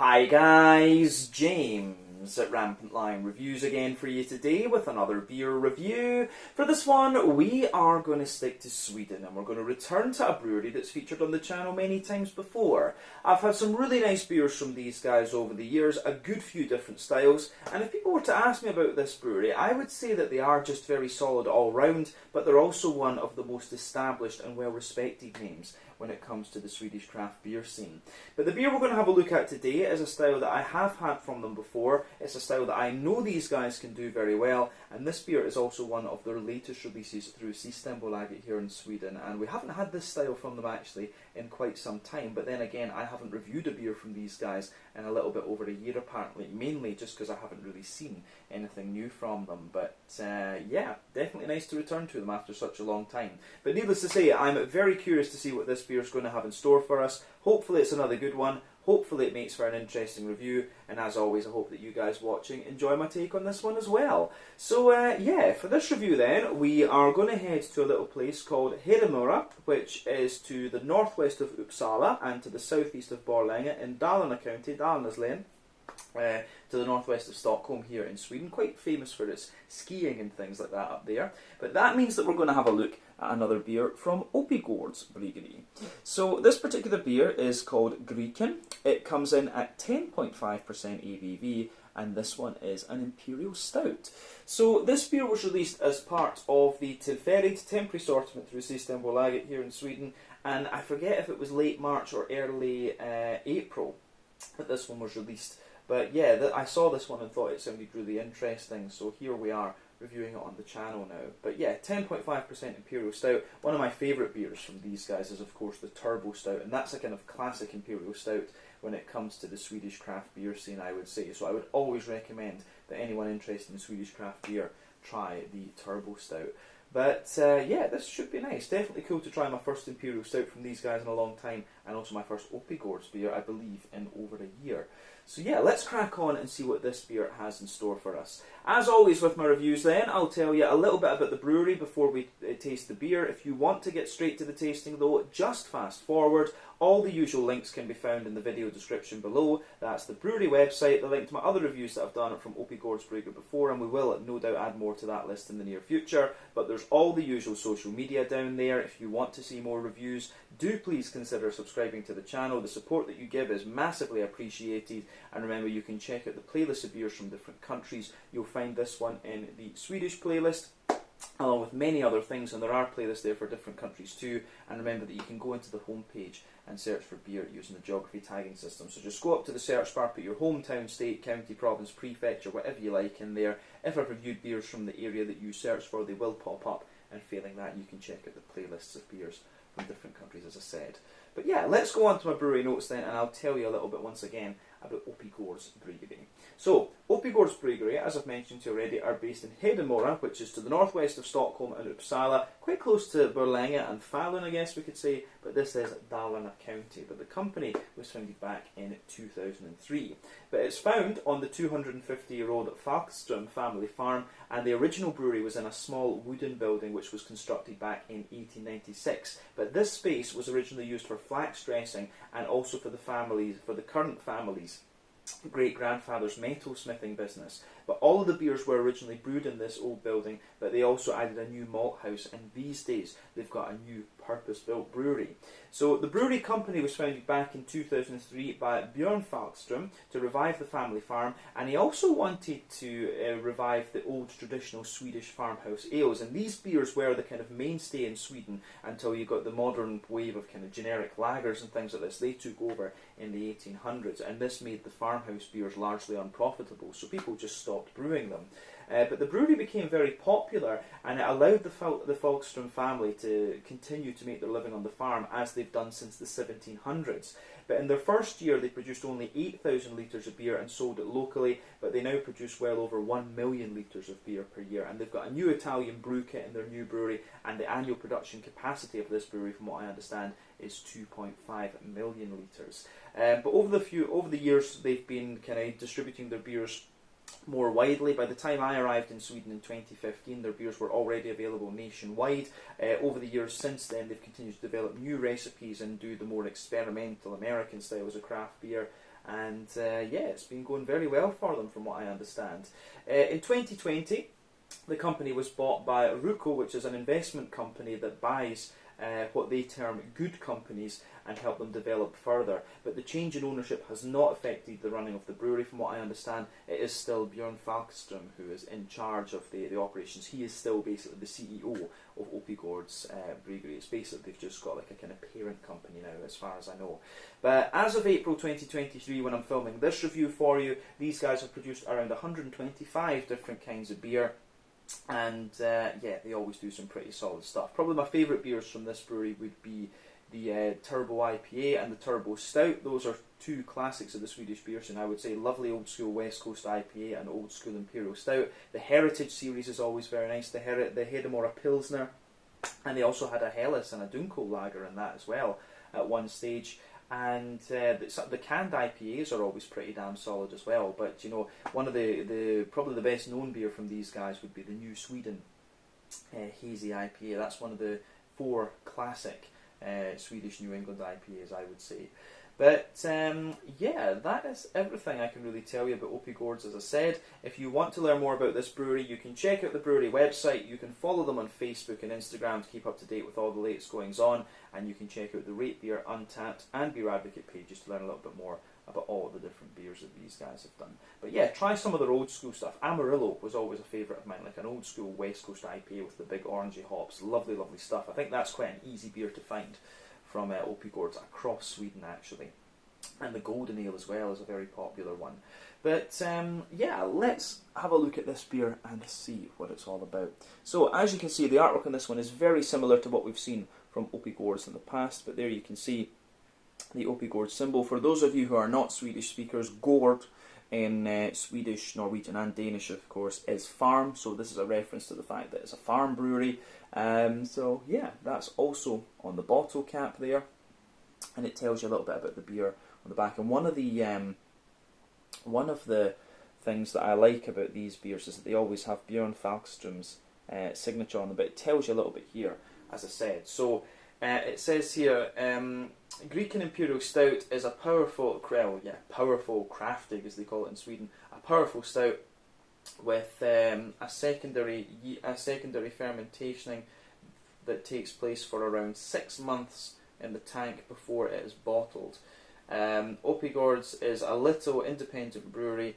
Hi guys, James at Rampant Lion Reviews again for you today with another beer review. For this one, we are going to stick to Sweden and we're going to return to a brewery that's featured on the channel many times before. I've had some really nice beers from these guys over the years, a good few different styles, and if people were to ask me about this brewery, I would say that they are just very solid all round, but they're also one of the most established and well-respected names when it comes to the Swedish craft beer scene. But the beer we're going to have a look at today is a style that I have had from them before. It's a style that I know these guys can do very well, and this beer is also one of their latest releases through Systembolaget here in Sweden, and we haven't had this style from them actually in quite some time, but then again I haven't reviewed a beer from these guys in a little bit over a year apparently, mainly just because I haven't really seen anything new from them. But yeah, definitely nice to return to them after such a long time. But needless to say, I'm very curious to see what this beer is going to have in store for us. Hopefully it's another good one. Hopefully it makes for an interesting review, and as always I hope that you guys watching enjoy my take on this one as well. So yeah, for this review then, we are going to head to a little place called Hedemora, which is to the northwest of Uppsala and to the southeast of Borlänge in Dalarna county, Dalarna's lane. To the northwest of Stockholm here in Sweden, quite famous for its skiing and things like that up there. But that means that we're going to have a look at another beer from Oppigårds Bryggeri. So this particular beer is called Grycken. It comes in at 10.5% ABV, and this one is an Imperial Stout. So this beer was released as part of the Tillfälligt temporary assortment through Systembolaget here in Sweden, and I forget if it was late March or early April that this one was released. But yeah, I saw this one and thought it sounded really interesting, so here we are reviewing it on the channel now. But yeah, 10.5% Imperial Stout. One of my favourite beers from these guys is of course the Turbo Stout, and that's a kind of classic Imperial Stout when it comes to the Swedish craft beer scene, I would say. So I would always recommend that anyone interested in Swedish craft beer try the Turbo Stout. But yeah, this should be nice. Definitely cool to try my first Imperial Stout from these guys in a long time, and also my first Oppigårds beer, I believe, in over a year. So yeah, let's crack on and see what this beer has in store for us. As always with my reviews then, I'll tell you a little bit about the brewery before we taste the beer. If you want to get straight to the tasting though, just fast forward. All the usual links can be found in the video description below. That's the brewery website, the link to my other reviews that I've done from Oppigårds Bryggeri before, and we will no doubt add more to that list in the near future. But there's all the usual social media down there. If you want to see more reviews, do please consider subscribing to the channel. The support that you give is massively appreciated. And remember, you can check out the playlist of beers from different countries. You'll find this one in the Swedish playlist, along with many other things, and there are playlists there for different countries too. And remember that you can go into the home page and search for beer using the geography tagging system. So just go up to the search bar, put your hometown, state, county, province, prefecture, whatever you like in there. If I've reviewed beers from the area that you search for, they will pop up, and failing that you can check out the playlists of beers from different countries, as I said. But yeah, let's go on to my brewery notes then, and I'll tell you a little bit once again about Oppigårds Bryggeri. So, Oppigårds Bryggeri, as I've mentioned to you already, are based in Hedemora, which is to the northwest of Stockholm and Uppsala, quite close to Borlänge and Falun, I guess we could say, but this is Dalarna county. But the company was founded back in 2003. But it's found on the 250-year-old Falkström family farm, and the original brewery was in a small wooden building which was constructed back in 1896. But this space was originally used for flax dressing and also for the current family's great-grandfather's metal smithing business. But all of the beers were originally brewed in this old building, but they also added a new malt house, and these days they've got a new purpose-built brewery. So the brewery company was founded back in 2003 by Björn Falkström to revive the family farm, and he also wanted to revive the old traditional Swedish farmhouse ales, and these beers were the kind of mainstay in Sweden until you got the modern wave of kind of generic lagers and things like this. They took over in the 1800s, and this made the farmhouse beers largely unprofitable, so people just stopped brewing them. But the brewery became very popular, and it allowed the Falkström family to continue to make their living on the farm, as they've done since the 1700s. But in their first year they produced only 8,000 litres of beer and sold it locally, but they now produce well over 1 million litres of beer per year, and they've got a new Italian brew kit in their new brewery, and the annual production capacity of this brewery, from what I understand, is 2.5 million litres. But over the years they've been kind of distributing their beers more widely. By the time I arrived in Sweden in 2015, their beers were already available nationwide. Over the years since then, they've continued to develop new recipes and do the more experimental American styles of craft beer. And yeah, it's been going very well for them from what I understand. In 2020, the company was bought by Ruco, which is an investment company that buys what they term good companies and help them develop further. But the change in ownership has not affected the running of the brewery. From what I understand, it is still Björn Falkström who is in charge of the operations. He is still basically the CEO of Oppigårds Bryggeri. It's basically, they've just got like a kind of parent company now, as far as I know. But as of April 2023, when I'm filming this review for you, these guys have produced around 125 different kinds of beer. And yeah, they always do some pretty solid stuff. Probably my favourite beers from this brewery would be the Turbo IPA and the Turbo Stout. Those are two classics of the Swedish beer scene, I would say. Lovely old school West Coast IPA and old school Imperial Stout. The Heritage series is always very nice. The Hedemora Pilsner, and they also had a Helles and a Dunkel lager in that as well at one stage. And the canned IPAs are always pretty damn solid as well. But you know, one of the probably the best known beer from these guys would be the New Sweden Hazy IPA. That's one of the 4 classic Swedish New England IPAs, I would say. But yeah, that is everything I can really tell you about Oppigårds. As I said, if you want to learn more about this brewery, you can check out the brewery website. You can follow them on Facebook and Instagram to keep up to date with all the latest goings on, and you can check out the Rate Beer, Untappd and Beer Advocate pages to learn a little bit more about all of the different beers that these guys have done. But yeah, try some of their old school stuff. Amarillo was always a favourite of mine, like an old school West Coast IPA with the big orangey hops. Lovely, lovely stuff. I think that's quite an easy beer to find from Oppigårds across Sweden, actually. And the Golden Ale as well is a very popular one. But yeah, let's have a look at this beer and see what it's all about. So as you can see, the artwork on this one is very similar to what we've seen from Oppigårds in the past, but there you can see the Oppigårds symbol. For those of you who are not Swedish speakers, Gård in Swedish, Norwegian and Danish, of course, is farm, so this is a reference to the fact that it's a farm brewery. So yeah, that's also on the bottle cap there, and it tells you a little bit about the beer on the back. And one of the things that I like about these beers is that they always have Björn Falkström's signature on them, but it tells you a little bit here, as I said. So it says here, Grycken Imperial Stout is a powerful craftig, as they call it in Sweden, a powerful stout with a secondary fermentation that takes place for around 6 months in the tank before it is bottled. Oppigårds is a little independent brewery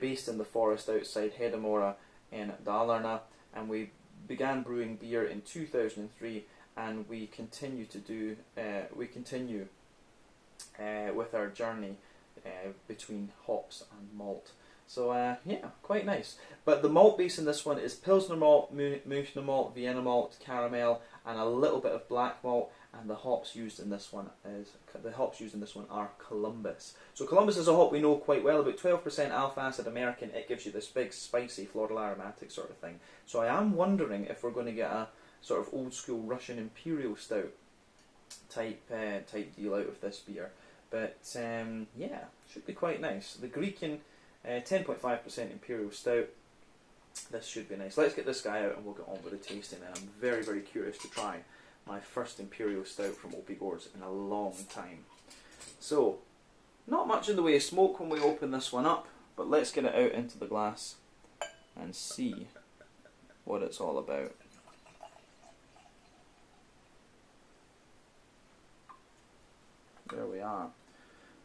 based in the forest outside Hedemora in Dalarna, and we began brewing beer in 2003, and we continue with our journey between hops and malt. So yeah, quite nice. But the malt base in this one is Pilsner malt, Münchner malt, Vienna malt, caramel, and a little bit of black malt. And the hops used in this one are Columbus. So Columbus is a hop we know quite well. About 12% alpha acid American. It gives you this big spicy floral aromatic sort of thing. So I am wondering if we're going to get a sort of old school Russian Imperial Stout type deal out of this beer. But yeah, should be quite nice. The Grycken 10.5% Imperial Stout. This should be nice. Let's get this guy out and we'll get on with the tasting. And I'm very, very curious to try my first Imperial Stout from Oppigårds in a long time. So, not much in the way of smoke when we open this one up, but let's get it out into the glass and see what it's all about. There we are.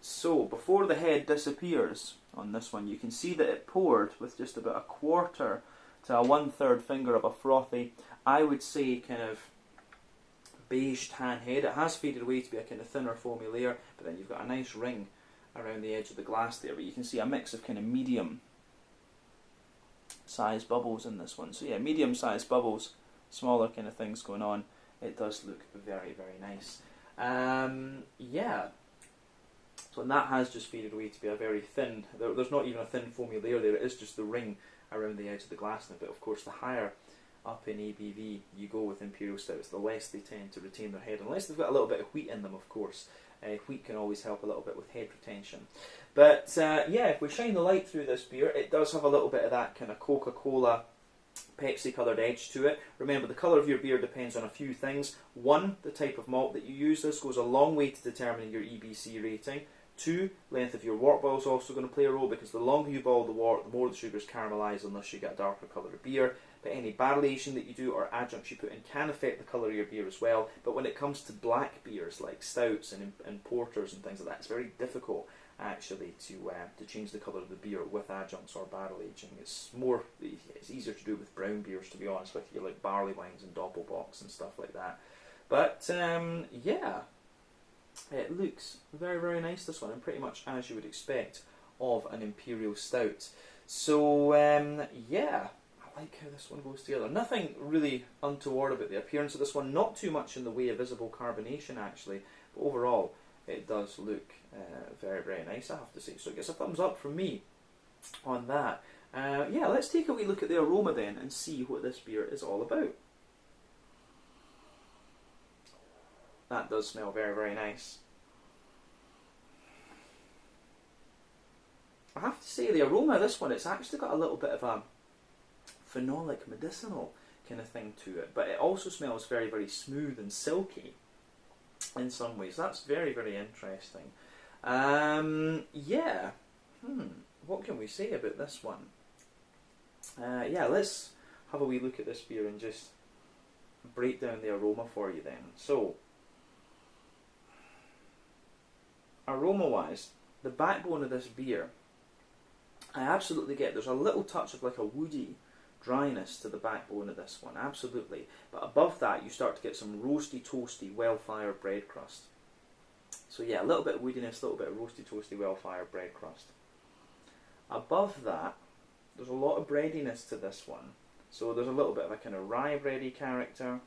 So, before the head disappears on this one, you can see that it poured with just about 1/4 to a 1/3 finger of a frothy, I would say kind of beige tan head. It has faded away to be a kind of thinner foamy layer, but then you've got a nice ring around the edge of the glass there. But you can see a mix of kind of medium sized bubbles in this one. So yeah, medium sized bubbles, smaller kind of things going on. It does look very, very nice. Yeah. So and that has just faded away to be a very thin, there's not even a thin foamy layer there, it is just the ring around the edge of the glass. But of course the higher up in ABV you go with Imperial Stouts, the less they tend to retain their head, unless they've got a little bit of wheat in them, of course. Wheat can always help a little bit with head retention. But yeah, if we shine the light through this beer, it does have a little bit of that kind of Coca-Cola, Pepsi coloured edge to it. Remember, the colour of your beer depends on a few things. One, the type of malt that you use. This goes a long way to determining your EBC rating. Two, length of your wort boil is also going to play a role, because the longer you boil the wort, the more the sugars caramelise, unless you get a darker colour of beer. But any barrel aging that you do or adjuncts you put in can affect the colour of your beer as well. But when it comes to black beers like stouts and porters and things like that, it's very difficult actually to change the colour of the beer with adjuncts or barrel aging. It's easier to do with brown beers, to be honest with you, like barley wines and doppelbocks and stuff like that. But yeah, it looks very, very nice, this one, and pretty much as you would expect of an Imperial Stout. So yeah, I like how this one goes together. Nothing really untoward about the appearance of this one, not too much in the way of visible carbonation actually, but overall it does look very, very nice, I have to say. So it gets a thumbs up from me on that. Yeah, let's take a wee look at the aroma then and see what this beer is all about. That does smell very, very nice. I have to say, the aroma of this one, it's actually got a little bit of a phenolic, medicinal kind of thing to it, but it also smells very, very smooth and silky in some ways. That's very, very interesting. Yeah, what can we say about this one? Yeah, let's have a wee look at this beer and just break down the aroma for you then. So, aroma-wise, the backbone of this beer, I absolutely get, there's a little touch of like a woody dryness to the backbone of this one, absolutely. But above that, you start to get some roasty, toasty, well-fired bread crust. So yeah, a little bit of woodiness, a little bit of roasty, toasty, well-fired bread crust. Above that, there's a lot of breadiness to this one. So there's a little bit of a kind of rye bready character.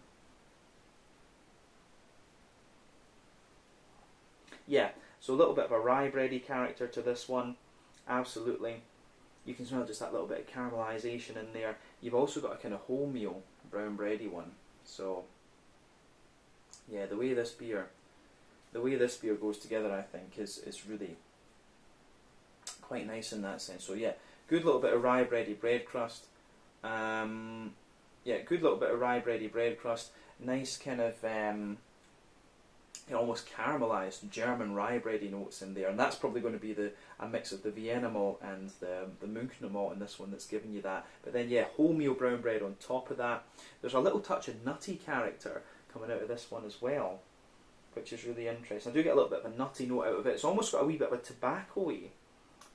Yeah, so a little bit of a rye bready character to this one, absolutely. You can smell just that little bit of caramelisation in there. You've also got a kind of wholemeal brown bready one. So yeah, the way this beer goes together, I think, is really quite nice in that sense. So yeah, good little bit of rye bready bread crust. Yeah, good little bit of rye bready bread crust. Nice kind of almost caramelised German rye bready notes in there, and that's probably going to be a mix of the Vienna malt and the Münchner malt in this one that's giving you that. But then yeah, wholemeal brown bread on top of that. There's a little touch of nutty character coming out of this one as well, which is really interesting. I do get a little bit of a nutty note out of it. It's almost got a wee bit of a tobacco-y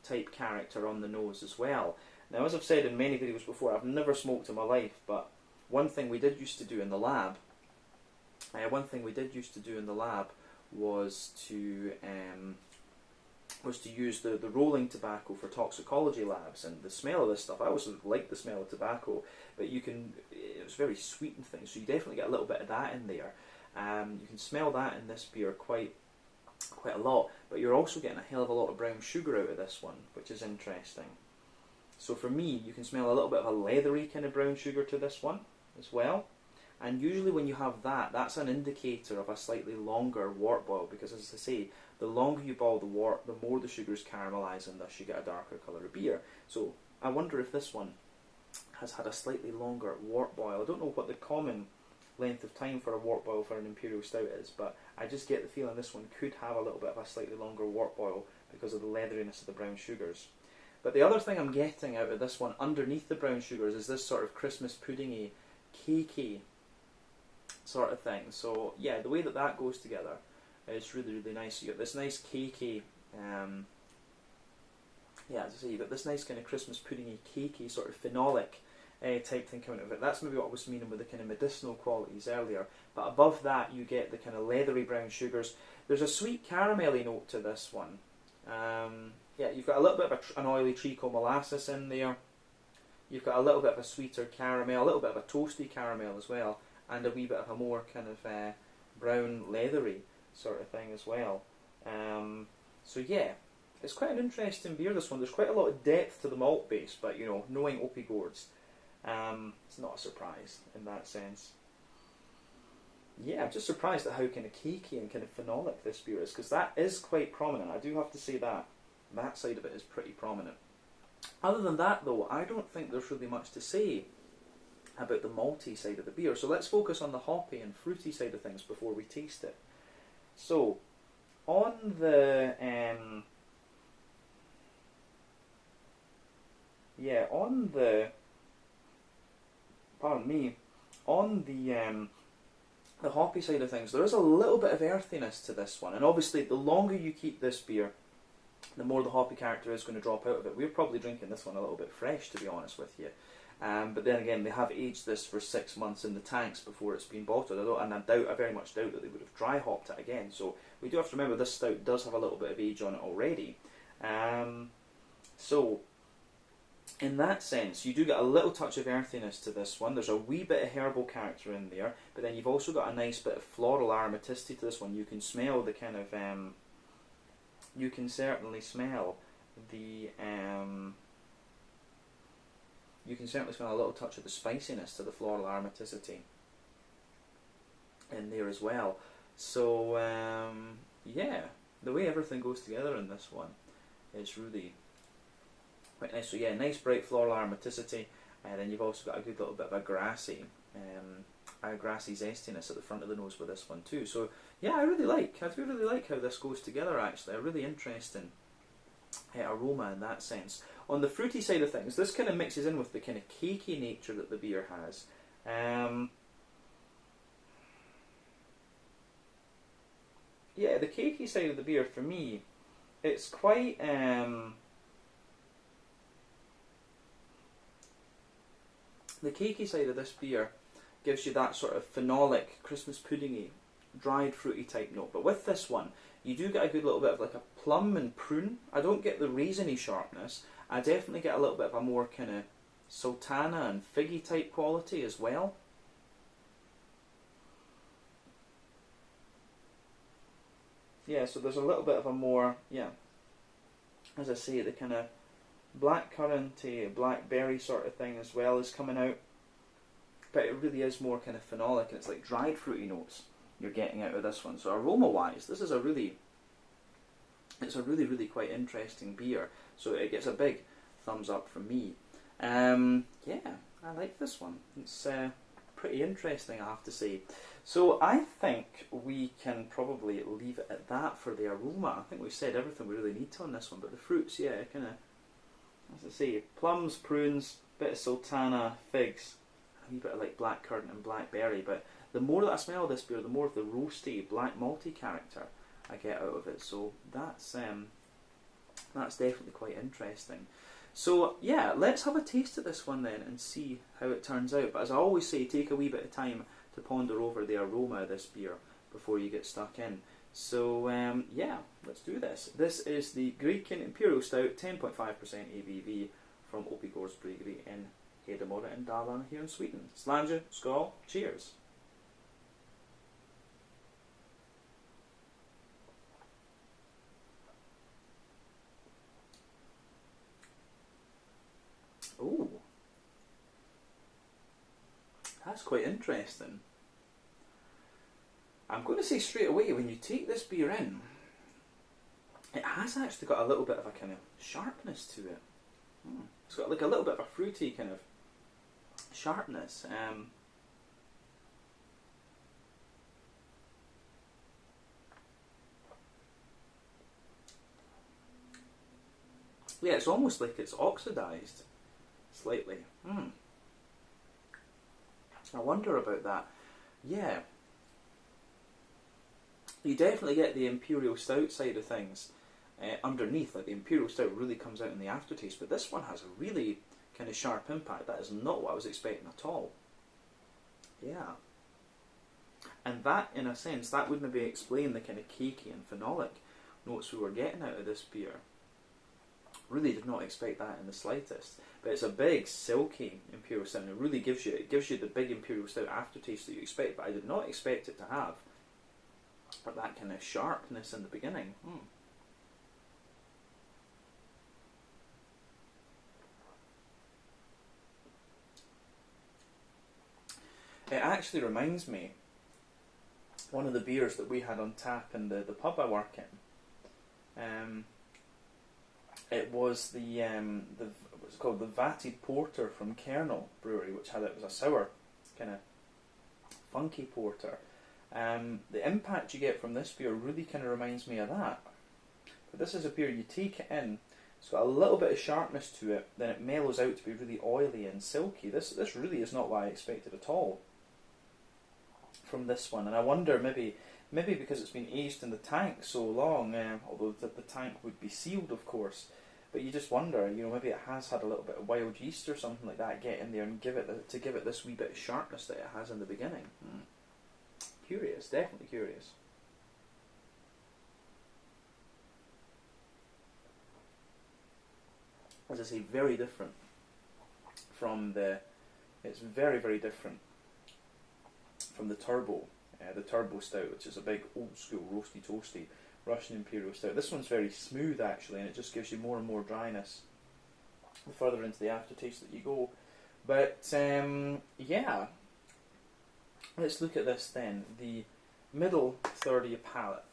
type character on the nose as well. Now, as I've said in many videos before, I've never smoked in my life, but one thing we did used to do in the lab was to use the rolling tobacco for toxicology labs, and the smell of this stuff, I always liked the smell of tobacco, but it was very sweet and things, so you definitely get a little bit of that in there. You can smell that in this beer quite a lot, but you're also getting a hell of a lot of brown sugar out of this one, which is interesting. So for me, you can smell a little bit of a leathery kind of brown sugar to this one as well. And usually when you have that, that's an indicator of a slightly longer wort boil, because as I say, the longer you boil the wort, the more the sugars caramelise, and thus you get a darker colour of beer. So I wonder if this one has had a slightly longer wort boil. I don't know what the common length of time for a wort boil for an Imperial Stout is, but I just get the feeling this one could have a little bit of a slightly longer wort boil because of the leatheriness of the brown sugars. But the other thing I'm getting out of this one underneath the brown sugars is this sort of Christmas puddingy, cakey sort of thing. So yeah, the way that goes together is really, really nice. You get this nice cakey, yeah, as I say, you got this nice kind of Christmas puddingy, cakey sort of phenolic type thing coming out of it. That's maybe what I was meaning with the kind of medicinal qualities earlier. But above that, you get the kind of leathery brown sugars. There's a sweet caramelly note to this one. Yeah, you've got a little bit of an oily treacle molasses in there. You've got a little bit of a sweeter caramel, a little bit of a toasty caramel as well, and a wee bit of a more kind of brown leathery sort of thing as well. So yeah, it's quite an interesting beer, this one. There's quite a lot of depth to the malt base, but you know, knowing Oppigårds, Bryggeri, it's not a surprise in that sense. Yeah, I'm just surprised at how kind of cakey and kind of phenolic this beer is, because that is quite prominent. I do have to say that. That side of it is pretty prominent. Other than that, though, I don't think there's really much to say about the malty side of the beer. So let's focus on the hoppy and fruity side of things before we taste it. So, on the pardon me, on the hoppy side of things, there is a little bit of earthiness to this one, and obviously the longer you keep this beer, the more the hoppy character is going to drop out of it. We're probably drinking this one a little bit fresh, to be honest with you. But then again, they have aged this for 6 months in the tanks before it's been bottled, I very much doubt that they would have dry hopped it again. So we do have to remember this stout does have a little bit of age on it already. So in that sense, you do get a little touch of earthiness to this one. There's a wee bit of herbal character in there, but then you've also got a nice bit of floral aromaticity to this one. You can smell the kind of you can certainly smell the you can certainly smell a little touch of the spiciness to the floral aromaticity in there as well. So yeah, the way everything goes together in this one is really quite nice. So yeah, nice bright floral aromaticity, and then you've also got a good little bit of a grassy zestiness at the front of the nose with this one too. So yeah, I do really like how this goes together actually. A really interesting aroma in that sense. On the fruity side of things, this kind of mixes in with the kind of cakey nature that the beer has. Yeah, the cakey side of the beer for me, it's quite the cakey side of this beer gives you that sort of phenolic, Christmas puddingy, dried fruity type note. But with this one, you do get a good little bit of like a plum and prune. I don't get the raisiny sharpness. I definitely get a little bit of a more kind of sultana and figgy type quality as well. Yeah, so there's a little bit of a more, yeah, as I say, the kind of blackcurranty, blackberry sort of thing as well is coming out. But it really is more kind of phenolic, and it's like dried fruity notes you're getting out of this one. So aroma-wise, this is a really quite interesting beer. So it gets a big thumbs up from me. Yeah, I like this one. It's pretty interesting, I have to say. So I think we can probably leave it at that for the aroma. I think we've said everything we really need to on this one. But the fruits, yeah, kind of, as I say, plums, prunes, bit of sultana, figs, a wee bit of like blackcurrant and blackberry. But the more that I smell this beer, the more of the roasty, black malty character I get out of it. So that's definitely quite interesting. So yeah, let's have a taste of this one then and see how it turns out. But as I always say, take a wee bit of time to ponder over the aroma of this beer before you get stuck in. So yeah, let's do this. This is the Grycken Imperial Stout, 10.5% ABV from Oppigårds Bryggeri in Hedemora in Dalarna here in Sweden. Slange, skål, cheers. Oh, that's quite interesting. I'm going to say straight away, when you take this beer in, it has actually got a little bit of a kind of sharpness to it. It's got like a little bit of a fruity kind of sharpness. Yeah, it's almost like it's oxidised slightly. I wonder about that. Yeah. You definitely get the Imperial Stout side of things underneath. Like the Imperial Stout really comes out in the aftertaste, but this one has a really kind of sharp impact. That is not what I was expecting at all. Yeah. And that, in a sense, that would maybe explain the kind of cakey and phenolic notes we were getting out of this beer. Really did not expect that in the slightest. But it's a big, silky Imperial Stout, and it really gives you the big Imperial Stout aftertaste that you expect, but I did not expect it to have. But that kind of sharpness in the beginning. It actually reminds me one of the beers that we had on tap in the pub I work in. It was what's it called, the Vatted Porter from Kernel Brewery, which it was a sour, kind of funky porter. The impact you get from this beer really kind of reminds me of that. But this is a beer, you take it in, it's got a little bit of sharpness to it, then it mellows out to be really oily and silky. This really is not what I expected at all from this one. And I wonder, maybe because it's been aged in the tank so long, although the tank would be sealed, of course, but you just wonder, maybe it has had a little bit of wild yeast or something like that get in there and give it this wee bit of sharpness that it has in the beginning. Curious, definitely curious. As I say, very different from it's very, very different from the Turbo Stout, which is a big old school roasty toasty Russian Imperial Stout. This one's very smooth actually, and it just gives you more and more dryness the further into the aftertaste that you go. But yeah, let's look at this then. The middle third of your palate.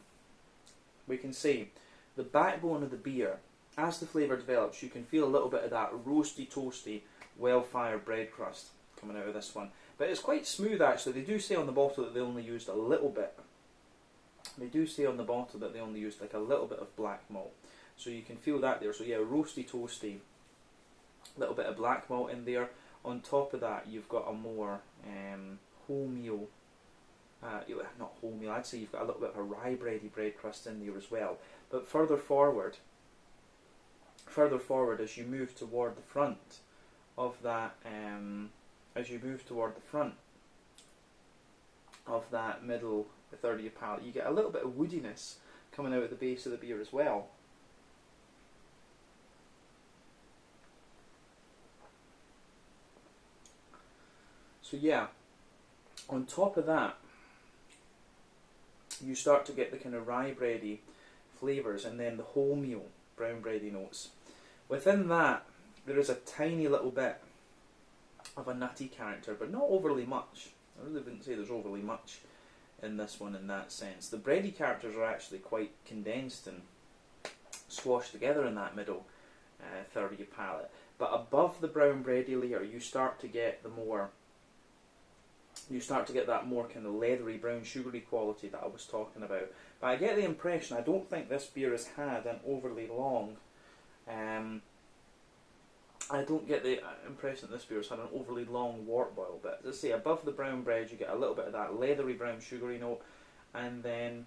We can see the backbone of the beer, as the flavour develops, you can feel a little bit of that roasty, toasty, well-fired bread crust coming out of this one. But it's quite smooth actually. They do say on the bottle that they only used a little bit. They do say on the bottle that they only used like a little bit of black malt. So you can feel that there. So yeah, roasty, toasty, little bit of black malt in there. On top of that, you've got a more wholemeal, not wholemeal, I'd say you've got a little bit of a rye bready bread crust in there as well. But further forward as you move toward the front of that, middle third of your palate, you get a little bit of woodiness coming out at the base of the beer as well. So yeah, on top of that, you start to get the kind of rye bready flavours and then the wholemeal brown bready notes. Within that, there is a tiny little bit of a nutty character, but not overly much. I really wouldn't say there's overly much in this one in that sense. The bready characters are actually quite condensed and squashed together in that middle third of your palate. But above the brown bready layer, you start to get that more kind of leathery brown sugary quality that I was talking about. But I get the impression, I don't think this beer has had an overly long, I don't get the impression that this beer has had an overly long wort boil. But as I say, above the brown bread you get a little bit of that leathery brown sugary note, and then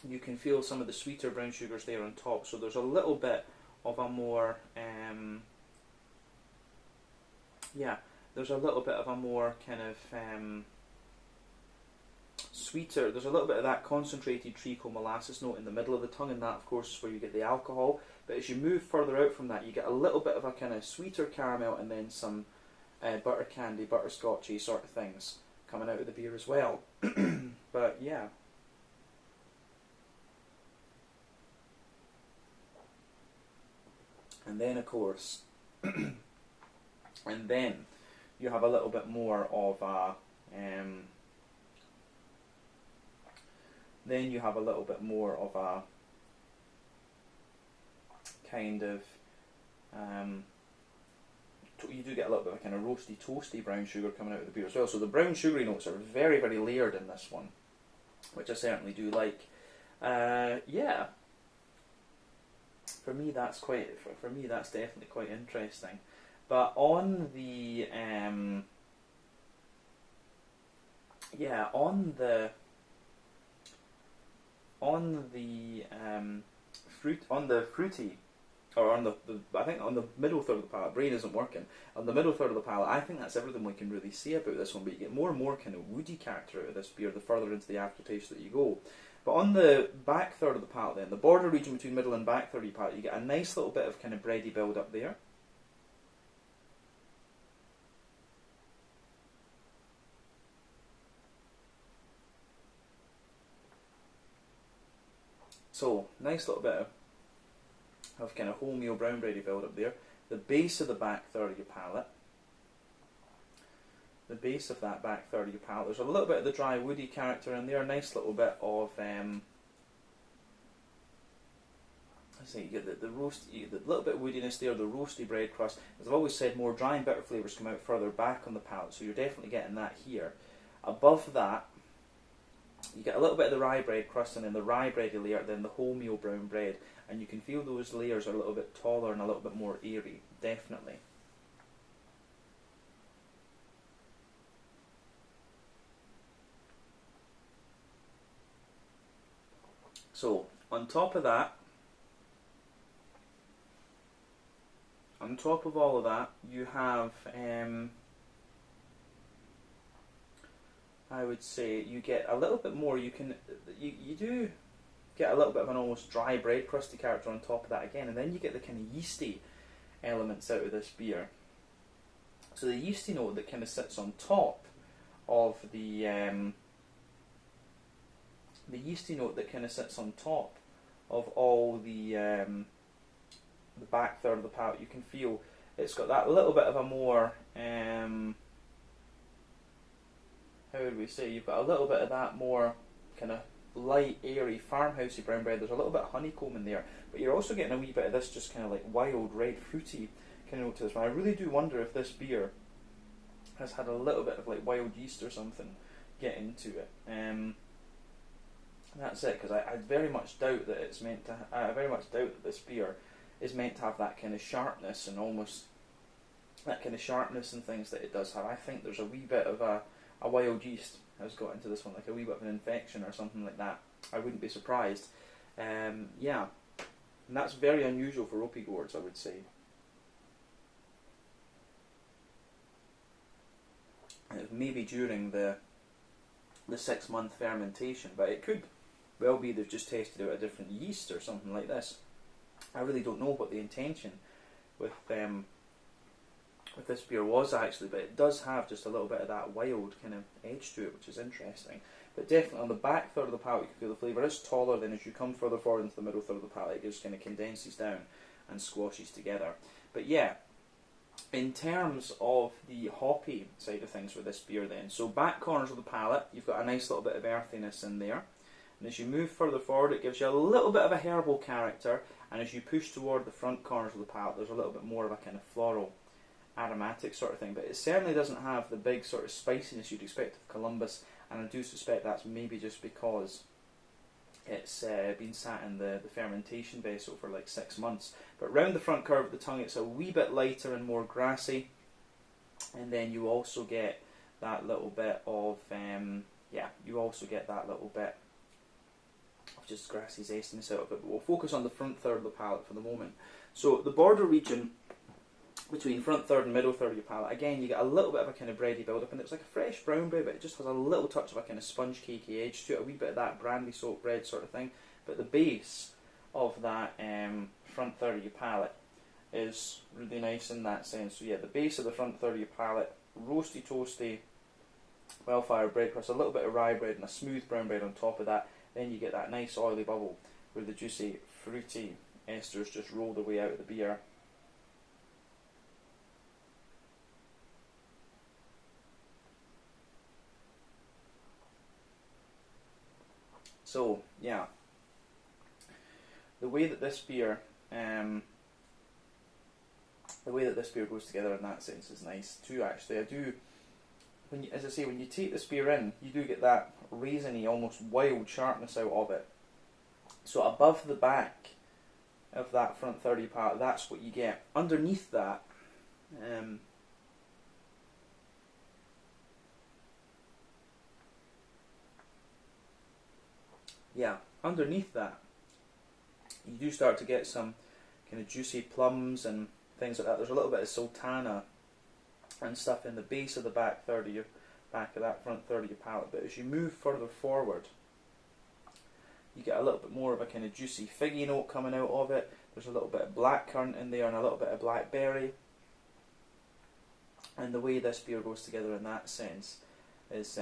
you can feel some of the sweeter brown sugars there on top. So there's a little bit of a more, there's a little bit of a more kind of sweeter, there's a little bit of that concentrated treacle molasses note in the middle of the tongue, and that of course is where you get the alcohol. But as you move further out from that, you get a little bit of a kind of sweeter caramel and then some butter candy, butterscotchy sort of things coming out of the beer as well. But yeah. And then of course, and then you have a little bit more of a, kind of, you do get a little bit of a kind of roasty, toasty brown sugar coming out of the beer as well. So the brown sugary notes are very, very layered in this one, which I certainly do like. Yeah, for me that's definitely quite interesting. But on the fruity, or on the I think on the middle third of the palate, brain isn't working. On the middle third of the palate, I think that's everything we can really say about this one. But you get more and more kind of woody character out of this beer the further into the aftertaste that you go. But on the back third of the palate, then the border region between middle and back third of the palate, you get a nice little bit of kind of bready build up there. So, nice little bit of kind of wholemeal brown bready build up there. The base of the back third of your palate, the base of that back third of your palate. There's a little bit of the dry woody character in there, a nice little bit of you get the roast, you get the little bit of woodiness there, the roasty bread crust. As I've always said, more dry and bitter flavours come out further back on the palate, so you're definitely getting that here. Above that, you get a little bit of the rye bread crust, and then the rye bready layer, then the wholemeal brown bread, and you can feel those layers are a little bit taller and a little bit more airy, definitely. So, on top of that, on top of all of that, you have, I would say, you get a little bit more. You do get a little bit of an almost dry bread crusty character on top of that again, and then you get the kind of yeasty elements out of this beer. So the yeasty note that kind of sits on top of the yeasty note that kind of sits on top of all the back third of the palate, you can feel it's got that little bit of a more, how would we say, you've got a little bit of that more kind of light, airy, farmhousey brown bread. There's a little bit of honeycomb in there, but you're also getting a wee bit of this just kind of like wild, red, fruity kind of note to this one. I really do wonder if this beer has had a little bit of like wild yeast or something get into it. That's it, because I very much doubt that it's meant to. I very much doubt that this beer is meant to have that kind of sharpness and almost that kind of sharpness and things that it does have. I think there's a wee bit of a wild yeast has got into this one, like a wee bit of an infection or something like that. I wouldn't be surprised. Yeah, and that's very unusual for Oppigårds, I would say. Maybe during the 6-month fermentation, but it could well be they've just tested out a different yeast or something like this. I really don't know what the intention with this beer was actually, but it does have just a little bit of that wild kind of edge to it, which is interesting. But definitely on the back third of the palate, you can feel the flavour is taller. Then as you come further forward into the middle third of the palate, it just kind of condenses down and squashes together. But yeah, in terms of the hoppy side of things with this beer then, so back corners of the palate, you've got a nice little bit of earthiness in there. And as you move further forward, it gives you a little bit of a herbal character, and as you push toward the front corners of the palate, there's a little bit more of a kind of floral, aromatic sort of thing. But it certainly doesn't have the big sort of spiciness you'd expect of Columbus, and I do suspect that's maybe just because it's been sat in the fermentation vessel for like 6 months. But round the front curve of the tongue, it's a wee bit lighter and more grassy, and then you also get that little bit of, you also get that little bit of just grassy zestiness out of it. But we'll focus on the front third of the palate for the moment. So the border region between front third and middle third of your palate, again, you get a little bit of a kind of bready build-up, and it's like a fresh brown bread, but it just has a little touch of a kind of sponge cakey edge to it, a wee bit of that brandy soaked bread sort of thing. But the base of that front third of your palate is really nice in that sense. So yeah, the base of the front third of your palate, roasty, toasty, well-fired bread crust, a little bit of rye bread and a smooth brown bread on top of that. Then you get that nice oily bubble where the juicy, fruity esters just roll their way out of the beer. So yeah, the way that this beer goes together in that sense is nice too. Actually, I do. As I say, when you take this beer in, you do get that raisiny, almost wild sharpness out of it. So above the back of that front third of your palate, that's what you get. Underneath that, underneath that, you do start to get some kind of juicy plums and things like that. There's a little bit of sultana and stuff in the base of the back third of that front third of your palate. But as you move further forward, you get a little bit more of a kind of juicy figgy note coming out of it. There's a little bit of blackcurrant in there and a little bit of blackberry. And the way this beer goes together in that sense is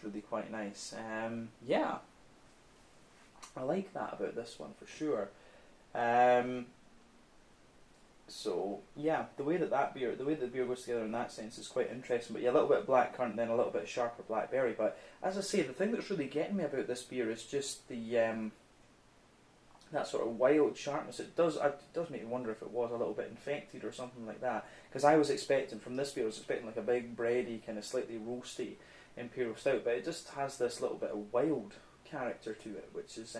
really quite nice. Yeah, I like that about this one for sure. So yeah. yeah, the way that the beer goes together in that sense is quite interesting. But yeah, a little bit of blackcurrant, then a little bit of sharper blackberry. But as I say, the thing that's really getting me about this beer is just the that sort of wild sharpness. It does make me wonder if it was a little bit infected or something like that. Because I was expecting from this beer, I was expecting like a big bready, kind of slightly roasty Imperial Stout, but it just has this little bit of wild character to it, which is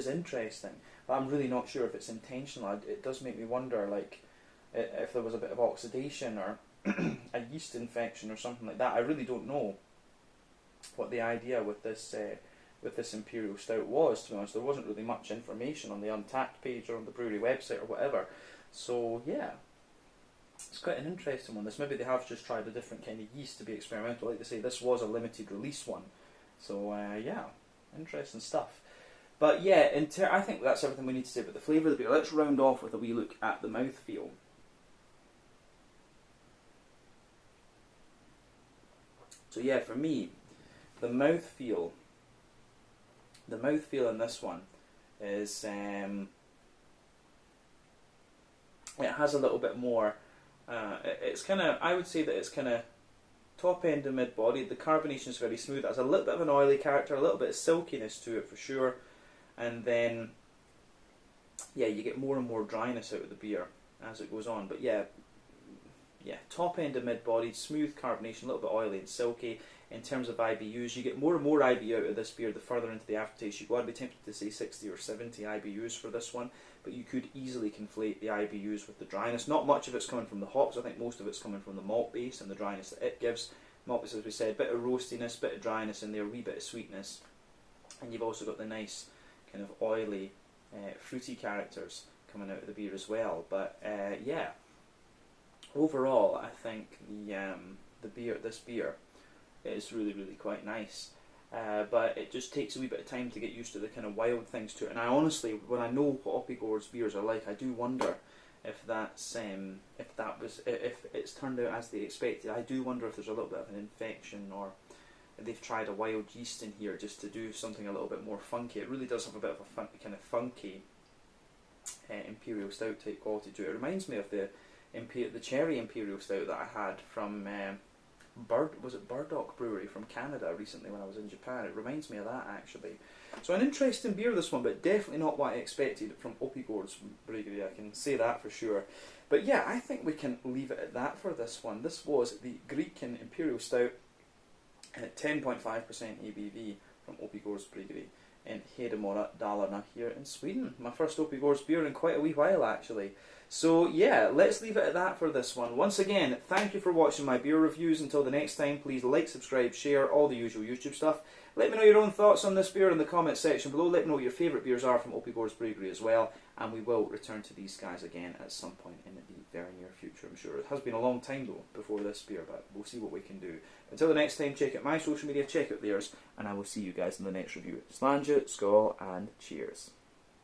interesting. But I'm really not sure if it's intentional. It does make me wonder, like, if there was a bit of oxidation or a yeast infection or something like that. I really don't know what the idea with this Imperial Stout was, to be honest. There wasn't really much information on the Untappd page or on the brewery website or whatever. So yeah, it's quite an interesting one. Maybe they have just tried a different kind of yeast to be experimental. Like they say, this was a limited release one. So yeah, interesting stuff. But yeah, I think that's everything we need to say about the flavour of the beer. Let's round off with a wee look at the mouthfeel. So yeah, for me, the mouthfeel in this one is it has a little bit more. It's kind of, I would say that it's kind of top end and mid bodied. The carbonation is very smooth. It has a little bit of an oily character, a little bit of silkiness to it for sure. And then, yeah, you get more and more dryness out of the beer as it goes on. But yeah, top end and mid-bodied, smooth carbonation, a little bit oily and silky. In terms of IBUs, you get more and more IBU out of this beer the further into the aftertaste you go. I'd be tempted to say 60 or 70 IBUs for this one, but you could easily conflate the IBUs with the dryness. Not much of it's coming from the hops. I think most of it's coming from the malt base and the dryness that it gives. Malt base, as we said, bit of roastiness, bit of dryness in there, a wee bit of sweetness. And you've also got the nice kind of oily, fruity characters coming out of the beer as well. But yeah, overall, I think this beer is really, really quite nice. But it just takes a wee bit of time to get used to the kind of wild things to it. And I honestly, when I know what Oppigårds beers are like, I do wonder if it's turned out as they expected. I do wonder if there's a little bit of an infection, or they've tried a wild yeast in here just to do something a little bit more funky. It really does have a bit of a kind of funky Imperial Stout type quality to it. It reminds me of the cherry Imperial Stout that I had from Burdock Brewery from Canada recently when I was in Japan. It reminds me of that, actually. So an interesting beer, this one, but definitely not what I expected from Oppigårds Bryggeri, I can say that for sure. But yeah, I think we can leave it at that for this one. This was the Grycken Imperial Stout at 10.5% ABV from Oppigårds Bryggeri in Hedemora, Dalarna here in Sweden. My first Oppigårds beer in quite a wee while, actually. So yeah, let's leave it at that for this one. Once again, thank you for watching my beer reviews. Until the next time, please like, subscribe, share, all the usual YouTube stuff. Let me know your own thoughts on this beer in the comments section below. Let me know what your favourite beers are from Oppigårds Bryggeri as well. And we will return to these guys again at some point in the very near future, I'm sure. It has been a long time though before this beer, but we'll see what we can do. Until the next time, check out my social media, check out theirs, and I will see you guys in the next review. Sláinte, skål, and cheers.